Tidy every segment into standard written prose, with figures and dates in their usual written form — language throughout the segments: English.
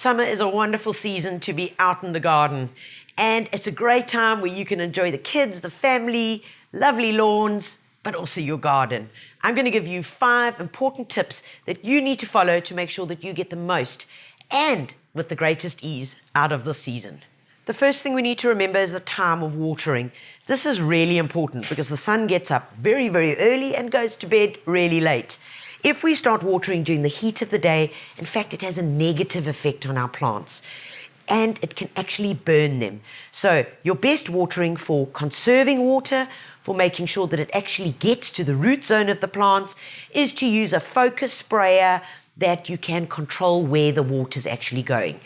Summer is a wonderful season to be out in the garden, and it's a great time where you can enjoy the kids, the family, lovely lawns, but also your garden. I'm going to give you 5 important tips that you need to follow to make sure that you get the most and with the greatest ease out of the season. The first thing we need to remember is the time of watering. This is really important because the sun gets up very, very early and goes to bed really late. If we start watering during the heat of the day, in fact, it has a negative effect on our plants and it can actually burn them. So your best watering for conserving water, for making sure that it actually gets to the root zone of the plants, is to use a focus sprayer that you can control where the water is actually going.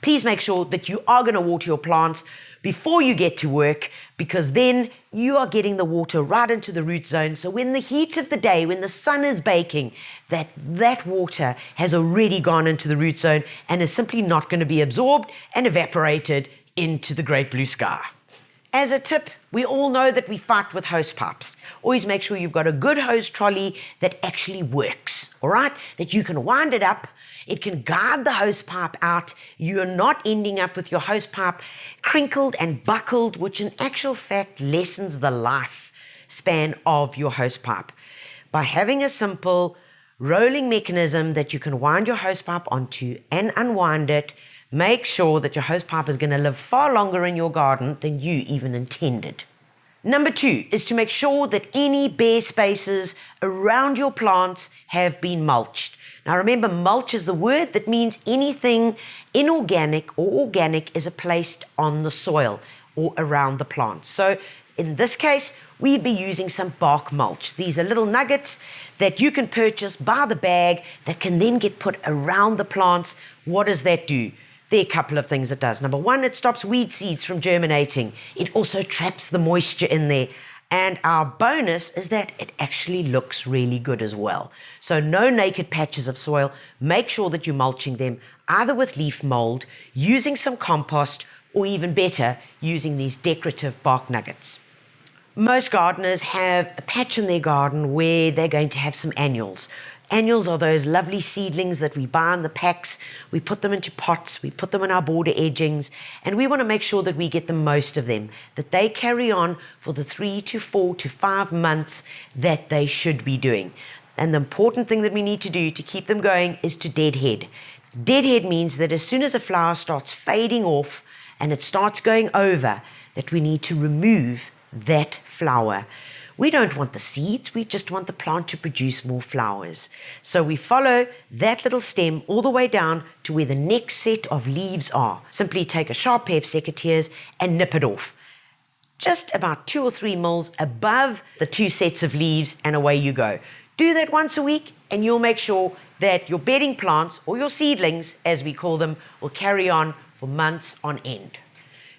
Please make sure that you are going to water your plants before you get to work, because then you are getting the water right into the root zone. So when the heat of the day, when the sun is baking, that water has already gone into the root zone and is simply not going to be absorbed and evaporated into the great blue sky. As a tip, we all know that we fight with hose pipes. Always make sure you've got a good hose trolley that actually works, all right? That you can wind it up, it can guide the hose pipe out. You're not ending up with your hose pipe crinkled and buckled, which in actual fact lessens the lifespan of your hose pipe. By having a simple rolling mechanism that you can wind your hose pipe onto and unwind it, make sure that your hose pipe is going to live far longer in your garden than you even intended. Number 2 is to make sure that any bare spaces around your plants have been mulched. Now remember, mulch is the word that means anything inorganic or organic is placed on the soil or around the plants. So in this case, we'd be using some bark mulch. These are little nuggets that you can purchase by the bag that can then get put around the plants. What does that do? There are a couple of things it does. Number 1, it stops weed seeds from germinating. It also traps the moisture in there. And our bonus is that it actually looks really good as well. So no naked patches of soil. Make sure that you're mulching them either with leaf mold, using some compost, or even better, using these decorative bark nuggets. Most gardeners have a patch in their garden where they're going to have some annuals. Annuals are those lovely seedlings that we buy in the packs. We put them into pots, we put them in our border edgings, and we want to make sure that we get the most of them, that they carry on for the 3 to 4 to 5 months that they should be doing. And the important thing that we need to do to keep them going is to deadhead. Deadhead means that as soon as a flower starts fading off and it starts going over, that we need to remove that flower. We don't want the seeds, we just want the plant to produce more flowers. So we follow that little stem all the way down to where the next set of leaves are. Simply take a sharp pair of secateurs and nip it off. Just about 2 or 3 mils above the 2 sets of leaves, and away you go. Do that once a week and you'll make sure that your bedding plants, or your seedlings as we call them, will carry on for months on end.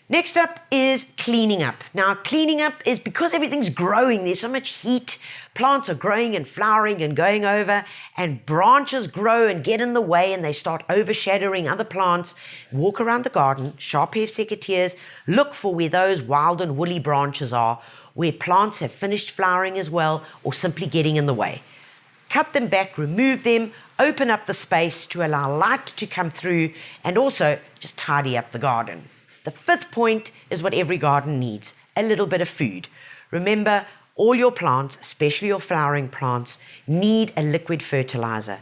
Next up is cleaning up. Now, cleaning up is because everything's growing, there's so much heat, plants are growing and flowering and going over, and branches grow and get in the way and they start overshadowing other plants. Walk around the garden, sharp pair of secateurs, look for where those wild and woolly branches are, where plants have finished flowering as well, or simply getting in the way. Cut them back, remove them, open up the space to allow light to come through, and also just tidy up the garden. The 5th point is what every garden needs, a little bit of food. Remember, all your plants, especially your flowering plants, need a liquid fertilizer.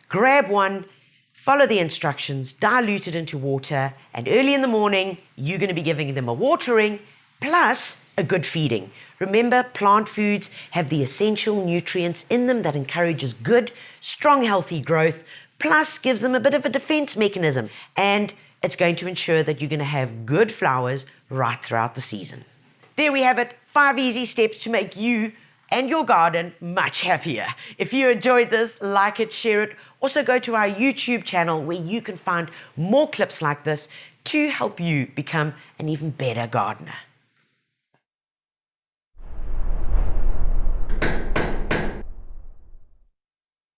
Grab one, follow the instructions, dilute it into water, and early in the morning, you're going to be giving them a watering plus a good feeding. Remember, plant foods have the essential nutrients in them that encourages good, strong, healthy growth, plus gives them a bit of a defense mechanism. And it's going to ensure that you're going to have good flowers right throughout the season. There we have it, 5 easy steps to make you and your garden much happier. If you enjoyed this, like it, share it. Also go to our YouTube channel where you can find more clips like this to help you become an even better gardener.